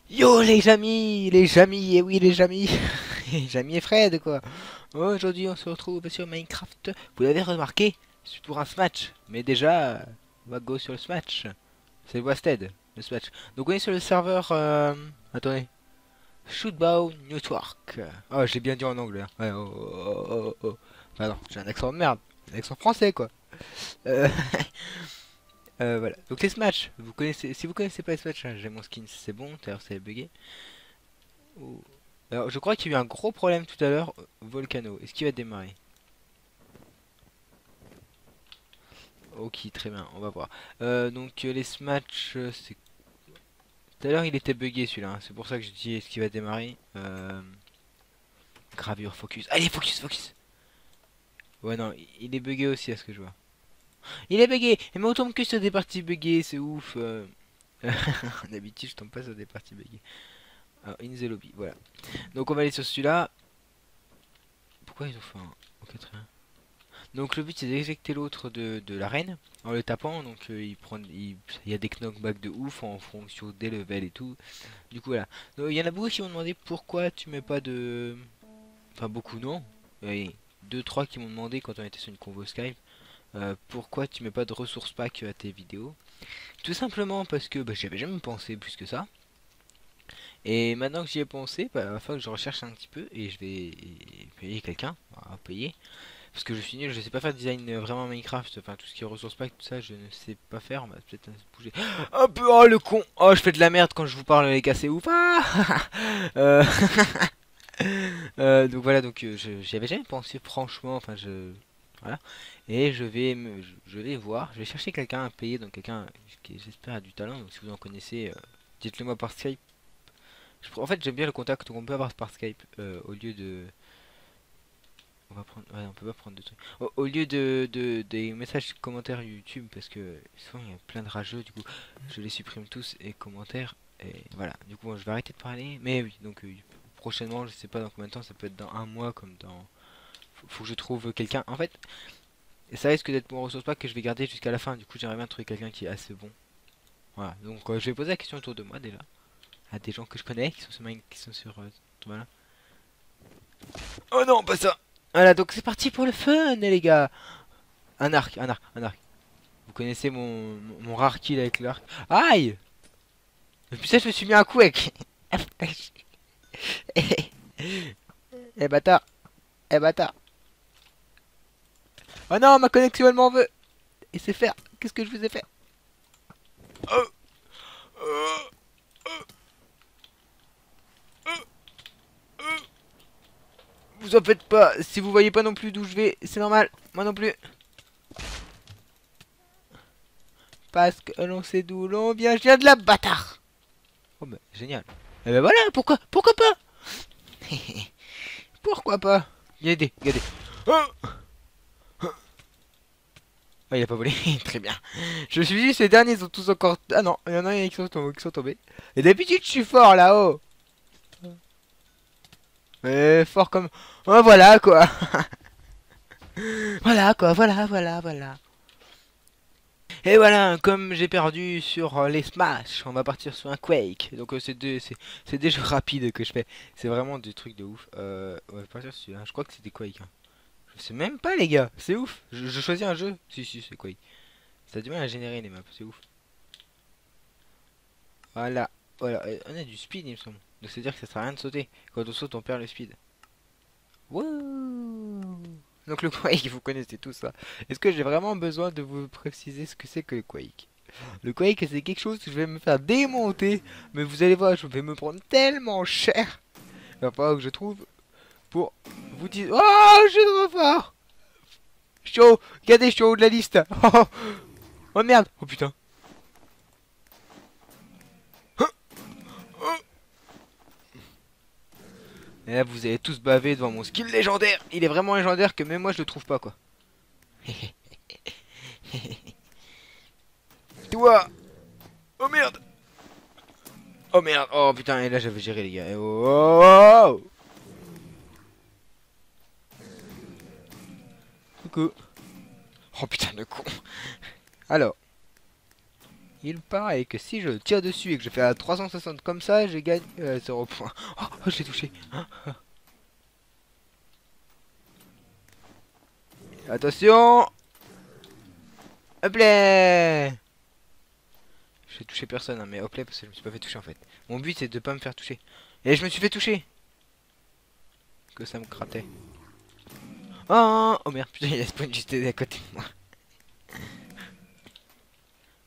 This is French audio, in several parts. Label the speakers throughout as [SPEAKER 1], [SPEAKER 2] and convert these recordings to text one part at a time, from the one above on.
[SPEAKER 1] Yo les amis, et oui les amis, Jamy et Fred quoi. Aujourd'hui on se retrouve sur Minecraft. Vous l'avez remarqué, c'est pour un smash. Mais déjà, on va go sur le smash. C'est le Wasted, le smash. Donc on est sur le serveur, attendez, Shootbow Network. Oh j'ai bien dit en anglais. Hein. Ouais, oh. Pardon, j'ai un accent de merde, un accent français quoi. Euh, voilà. Donc les Smash, vous connaissez, si vous connaissez pas les Smash, hein, j'ai mon skin, c'est bon, d'ailleurs c'est bugué. Oh. Alors je crois qu'il y a eu un gros problème tout à l'heure, Volcano. Est-ce qu'il va démarrer? Ok, très bien, on va voir. Donc les Smash, c'est... Tout à l'heure il était bugué celui-là, hein, c'est pour ça que je dis est-ce qu'il va démarrer. Gravure, focus. Allez, focus. Ouais non, il est bugué aussi à ce que je vois. Il est bugué. Et mais on tombe que sur des parties buggées, c'est ouf. D'habitude, je tombe pas sur des parties buggées. Alors, in the lobby, voilà. Donc, on va aller sur celui-là. Pourquoi ils ont fait un... Ok, très bien. Donc, le but, c'est d'éjecter l'autre de l'arène en le tapant. Donc, il y a des knockbacks de ouf en fonction des levels et tout. Du coup, voilà. Donc, il y en a beaucoup qui m'ont demandé pourquoi tu mets pas de... Enfin, beaucoup, non. Oui, 2-3 qui m'ont demandé quand on était sur une convo Skype. Pourquoi tu mets pas de ressources pack à tes vidéos? Tout simplement parce que j'avais jamais pensé plus que ça. Et maintenant que j'y ai pensé, il va falloir que je recherche un petit peu et je vais payer quelqu'un à payer. Parce que je suis nul, je sais pas faire de design vraiment Minecraft, enfin tout ce qui est ressources pack, tout ça, je ne sais pas faire. On va peut-être bouger un peu. Oh le con! Oh, je fais de la merde quand je vous parle, les gars, c'est ouf! Ah euh... donc voilà, donc j'y avais jamais pensé, franchement, enfin je. Voilà. Et je vais voir, je vais chercher quelqu'un à payer, donc quelqu'un qui j'espère a du talent, donc si vous en connaissez, dites-le moi par Skype. En fait j'aime bien le contact qu'on peut avoir par Skype, au lieu de... On va prendre... Ouais, on peut pas prendre de trucs. Au lieu des messages commentaires YouTube, parce que souvent il y a plein de rageux, du coup je les supprime tous, et commentaires, et voilà. Du coup bon, je vais arrêter de parler, mais oui, donc prochainement, je sais pas dans combien de temps, ça peut être dans un mois, comme dans... Faut que je trouve quelqu'un, en fait... Et ça risque d'être mon ressource pack que je vais garder jusqu'à la fin. Du coup, j'aimerais bien trouver quelqu'un qui est assez bon. Voilà. Donc, je vais poser la question autour de moi déjà. À des gens que je connais qui sont sur voilà. Oh non, pas ça. Voilà, donc c'est parti pour le fun, les gars. Un arc. Vous connaissez mon rare kill avec l'arc. Aïe. Depuis ça, je me suis mis un coup avec. Eh bâtard. Eh bâtard. Oh non, ma connexion elle m'en veut. Et c'est faire. Qu'est-ce que je vous ai fait? Oh. Vous en faites pas, si vous voyez pas non plus d'où je vais, c'est normal, moi non plus. Parce que l'on sait d'où l'on vient, je viens de la bâtard. Oh bah génial. Et ben voilà, pourquoi pas. Pourquoi pas. Regardez. Oh, il a pas volé, très bien. Je suis dit, ces derniers sont tous encore... Ah non, il y en a qui sont tombés. Et d'habitude, je suis fort là-haut. Mais fort comme... Oh, voilà quoi. Voilà. Et voilà, comme j'ai perdu sur les Smash, on va partir sur un Quake. Donc c'est des jeux rapides que je fais. C'est vraiment des trucs de ouf. On va partir sur je crois que c'était Quake. Hein. Je sais même pas les gars, c'est ouf. Je choisis un jeu. Si c'est Quake. Ça a du mal à générer les maps, c'est ouf. Voilà. On a du speed il me semble. Donc c'est à dire que ça sert à rien de sauter. Quand on saute on perd le speed. Wouh. Donc le Quake, vous connaissez tout ça. Est-ce que j'ai vraiment besoin de vous préciser ce que c'est que le Quake? Le Quake, c'est quelque chose que je vais me faire démonter. Mais vous allez voir, je vais me prendre tellement cher. Il va falloir que je trouve pour vous dire... Oh, je suis trop fort. Je suis haut. Regardez, je suis au haut de la liste. Oh merde. Oh putain. Et là, vous allez tous baver devant mon skill légendaire. Il est vraiment légendaire que même moi, je le trouve pas, quoi. Toi. Oh merde. Oh merde. Oh putain, et là, j'avais géré, les gars. Oh. Coucou. Oh putain de con. Alors, il paraît que si je tire dessus et que je fais à 360 comme ça, je gagne 0 points. Oh, oh, je l'ai touché. Attention. Hop là. J'ai touché personne, hein, mais hop là, parce que je me suis pas fait toucher en fait. Mon but c'est de pas me faire toucher. Et je me suis fait toucher. Que ça me grattait. Oh, oh merde, putain, il a spawn juste à côté de moi.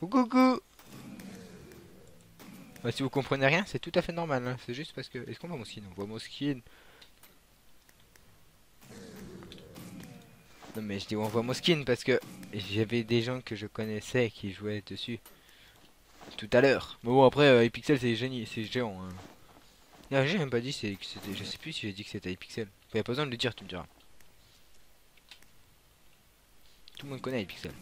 [SPEAKER 1] Coucou, coucou. Bah, si vous comprenez rien, c'est tout à fait normal. Hein. C'est juste parce que... Est-ce qu'on voit mon skin? On voit mon skin. Non mais je dis on voit mon skin parce que j'avais des gens que je connaissais qui jouaient dessus tout à l'heure. Mais bon après Hypixel c'est génie, c'est géant. Hein. Ah, j'ai même pas dit que c'était... Je sais plus si j'ai dit que c'était Hypixel. Enfin, y a pas besoin de le dire, tu me diras. Tout le monde connaît Hypixel.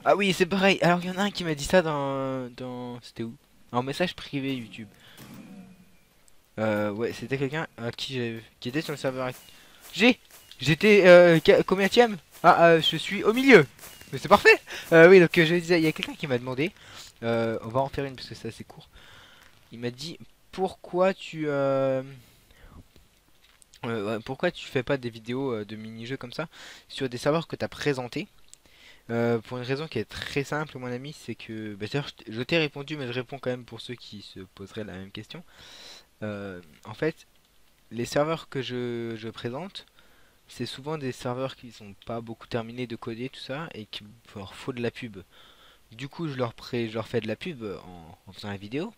[SPEAKER 1] Ah oui c'est pareil. Alors il y en a un qui m'a dit ça C'était où? En message privé YouTube. Ouais c'était quelqu'un à qui qui était sur le serveur. J'étais combienième? Ah je suis au milieu. Mais c'est parfait. Oui donc je disais il y a quelqu'un qui m'a demandé. On va en faire une parce que c'est assez court. Il m'a dit pourquoi tu fais pas des vidéos de mini-jeux comme ça sur des serveurs que tu as présentés. Pour une raison qui est très simple mon ami, c'est que bah, d'ailleurs, je t'ai répondu mais je réponds quand même pour ceux qui se poseraient la même question. En fait les serveurs que je présente, c'est souvent des serveurs qui sont pas beaucoup terminés de coder tout ça et qui leur faut de la pub. Du coup je leur fais de la pub en faisant la vidéo.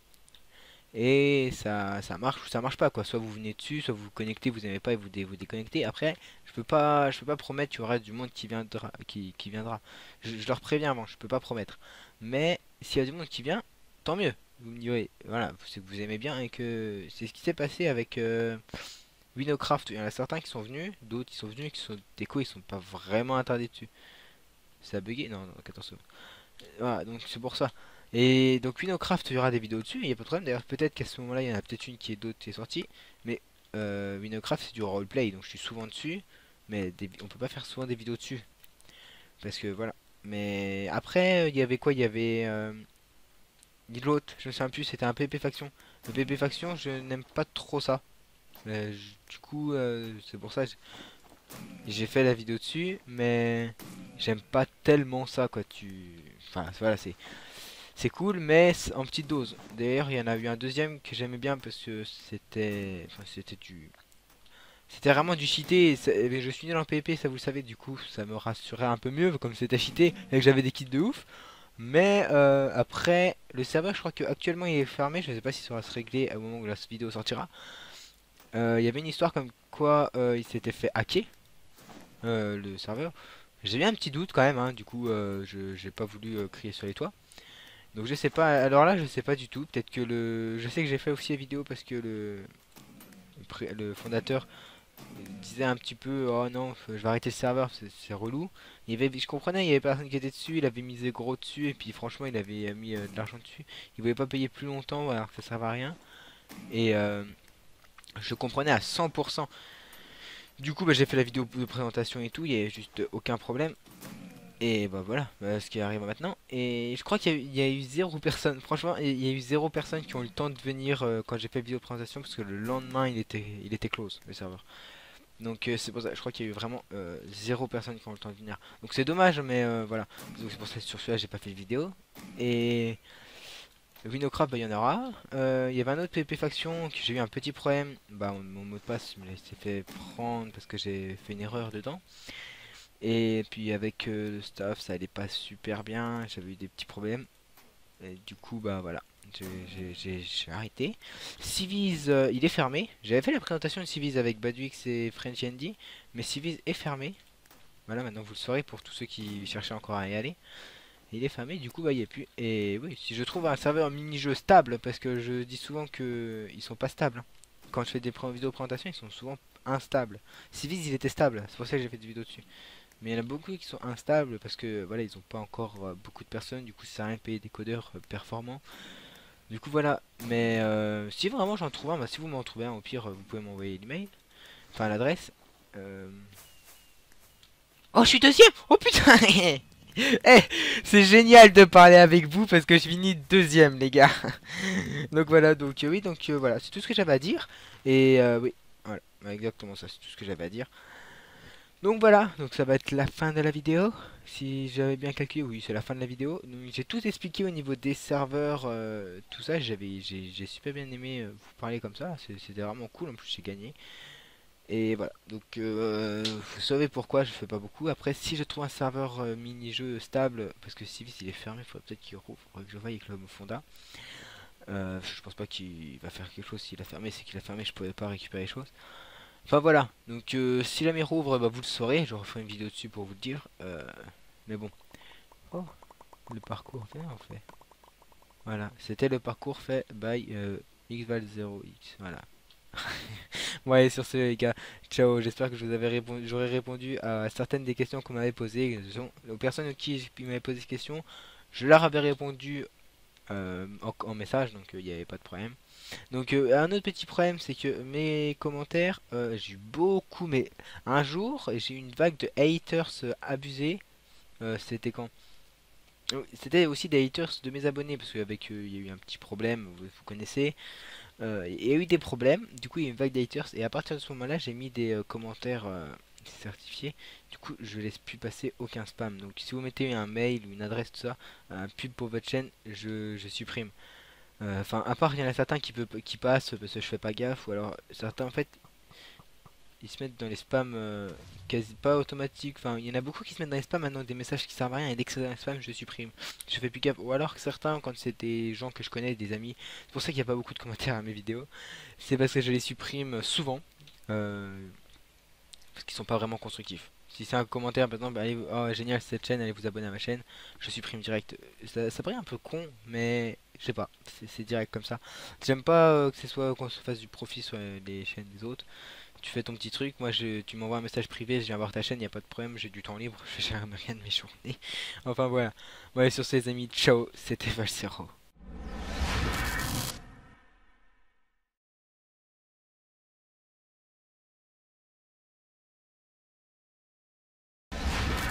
[SPEAKER 1] Et ça marche ou ça marche pas quoi. Soit vous venez dessus, soit vous vous connectez, vous aimez pas et vous déconnectez. Après, je peux pas promettre qu'il y aura du monde qui viendra. Je leur préviens avant, je peux pas promettre. Mais s'il y a du monde qui vient, tant mieux. Vous me direz, voilà, c'est que vous aimez bien et que c'est ce qui s'est passé avec Winocraft. Il y en a certains qui sont venus, d'autres qui sont venus, qui sont déco, ils sont pas vraiment attardés dessus. Ça a bugué? Non, non, 14 secondes. Voilà, donc c'est pour ça. Et donc Winocraft, il y aura des vidéos dessus, il n'y a pas de problème. D'ailleurs, peut-être qu'à ce moment-là, il y en a peut-être une qui est d'autre qui est sortie. Mais Winocraft, c'est du roleplay, donc je suis souvent dessus. Mais on peut pas faire souvent des vidéos dessus. Parce que voilà. Mais après, il y avait quoi? Il y avait l'autre, je me souviens plus, c'était un PP Faction. Le PP Faction, je n'aime pas trop ça. Du coup, c'est pour ça que j'ai fait la vidéo dessus. Mais j'aime pas tellement ça, quoi. Enfin, voilà, c'est cool, mais en petite dose. D'ailleurs, il y en a eu un deuxième que j'aimais bien parce que c'était vraiment du cheaté. Mais je suis nul en PvP, ça vous le savez, du coup, ça me rassurait un peu mieux comme c'était cheaté et que j'avais des kits de ouf. Mais après, le serveur, je crois qu'actuellement il est fermé. Je ne sais pas si ça va se régler au moment où la vidéo sortira. Il y avait une histoire comme quoi il s'était fait hacker le serveur. J'ai eu un petit doute quand même, hein, du coup, je j'ai pas voulu crier sur les toits. Donc je sais pas, alors là je sais pas du tout, peut-être que je sais que j'ai fait aussi la vidéo parce que le fondateur disait un petit peu oh non je vais arrêter le serveur, c'est relou. Je comprenais, il y avait personne qui était dessus, il avait misé gros dessus et puis franchement il avait mis de l'argent dessus. Il voulait pas payer plus longtemps alors que ça servait à rien. Et je comprenais à 100%. Du coup bah, j'ai fait la vidéo de présentation et tout, il y avait juste aucun problème. Et bah voilà, ce qui arrive maintenant. Et je crois qu'il y a eu zéro personne. Franchement, il y a eu zéro personne qui ont eu le temps de venir quand j'ai fait la vidéo de présentation parce que le lendemain il était close le serveur. Donc c'est pour ça, je crois qu'il y a eu vraiment zéro personne qui ont eu le temps de venir. Donc c'est dommage, mais voilà. Donc c'est pour ça que sur celui-là j'ai pas fait de vidéo. Et Winocraft, bah il y en aura. Il y avait un autre PP Faction que j'ai eu un petit problème. Bah mon mot de passe me s'est fait prendre parce que j'ai fait une erreur dedans. Et puis avec le staff, ça allait pas super bien, j'avais eu des petits problèmes. Et du coup, bah voilà, j'ai arrêté. Civiz, il est fermé. J'avais fait la présentation de Civiz avec Baduix et French Andy, mais Civiz est fermé. Voilà, maintenant vous le saurez pour tous ceux qui cherchaient encore à y aller. Il est fermé, du coup, bah il n'y a plus. Et oui, si je trouve un serveur mini-jeu stable, parce que je dis souvent que ils sont pas stables. Hein. Quand je fais des vidéos présentation, ils sont souvent instables. Civiz, il était stable, c'est pour ça que j'ai fait des vidéos dessus. Mais il y en a beaucoup qui sont instables parce que voilà, ils ont pas encore beaucoup de personnes, du coup ça sert à rien de payer des codeurs performants. Du coup voilà, mais si vraiment j'en trouve un, bah, si vous m'en trouvez un, au pire vous pouvez m'envoyer l'email, enfin l'adresse. Euh, Oh, je suis deuxième. Oh putain. Eh, c'est génial de parler avec vous parce que je finis deuxième, les gars. Donc voilà, donc oui, donc voilà, c'est tout ce que j'avais à dire. Et oui, voilà, exactement ça, c'est tout ce que j'avais à dire. Donc voilà, donc ça va être la fin de la vidéo. Si j'avais bien calculé, oui, c'est la fin de la vidéo. Donc j'ai tout expliqué au niveau des serveurs, tout ça. J'ai super bien aimé vous parler comme ça. C'était vraiment cool. En plus, j'ai gagné. Et voilà. Donc vous savez pourquoi je fais pas beaucoup. Après, si je trouve un serveur mini-jeu stable, parce que Civis il est fermé, il faudrait peut-être qu'il rouvre. Faudrait que je voie avec le Fonda. Je pense pas qu'il va faire quelque chose s'il a fermé. C'est qu'il a fermé, je pouvais pas récupérer les choses. Enfin voilà, donc si la mer rouvre, bah, vous le saurez, je referai une vidéo dessus pour vous le dire. Mais bon. Oh, le parcours, bien on fait. Voilà, c'était le parcours fait by xval0x. Voilà. Ouais, sur ce les gars, ciao, j'espère que je vous avais répondu, j'aurais répondu à certaines des questions qu'on m'avait posées. Aux personnes qui m'avaient posé ces questions, je leur avais répondu en message, donc il n'y avait pas de problème. Donc un autre petit problème, c'est que mes commentaires, j'ai eu beaucoup, mais un jour, j'ai eu une vague de haters abusés. C'était quand? C'était aussi des haters de mes abonnés, parce qu'avec eux, il y a eu un petit problème, vous connaissez. Il y a eu des problèmes, du coup il y a eu une vague de haters, et à partir de ce moment-là, j'ai mis des commentaires certifiés. Du coup, je laisse plus passer aucun spam. Donc si vous mettez un mail ou une adresse, tout ça, un pub pour votre chaîne, je supprime. Enfin, à part il y en a certains qui passent parce que je fais pas gaffe, ou alors certains en fait ils se mettent dans les spams quasi pas automatiques. Enfin, il y en a beaucoup qui se mettent dans les spams maintenant des messages qui servent à rien et dès que c'est dans les spams, je supprime. Je fais plus gaffe. Ou alors que certains, quand c'est des gens que je connais, des amis, c'est pour ça qu'il n'y a pas beaucoup de commentaires à mes vidéos, c'est parce que je les supprime souvent parce qu'ils sont pas vraiment constructifs. Si c'est un commentaire, par exemple, allez, oh génial cette chaîne, allez vous abonner à ma chaîne, je supprime direct. Ça paraît un peu con, mais je sais pas, c'est direct comme ça. J'aime pas que ce soit qu'on se fasse du profit sur les chaînes des autres. Tu fais ton petit truc, moi tu m'envoies un message privé, je viens voir ta chaîne, y a pas de problème, j'ai du temps libre, je gère rien de mes journées. Enfin voilà. Ouais, sur ces amis, ciao, c'était Valsero.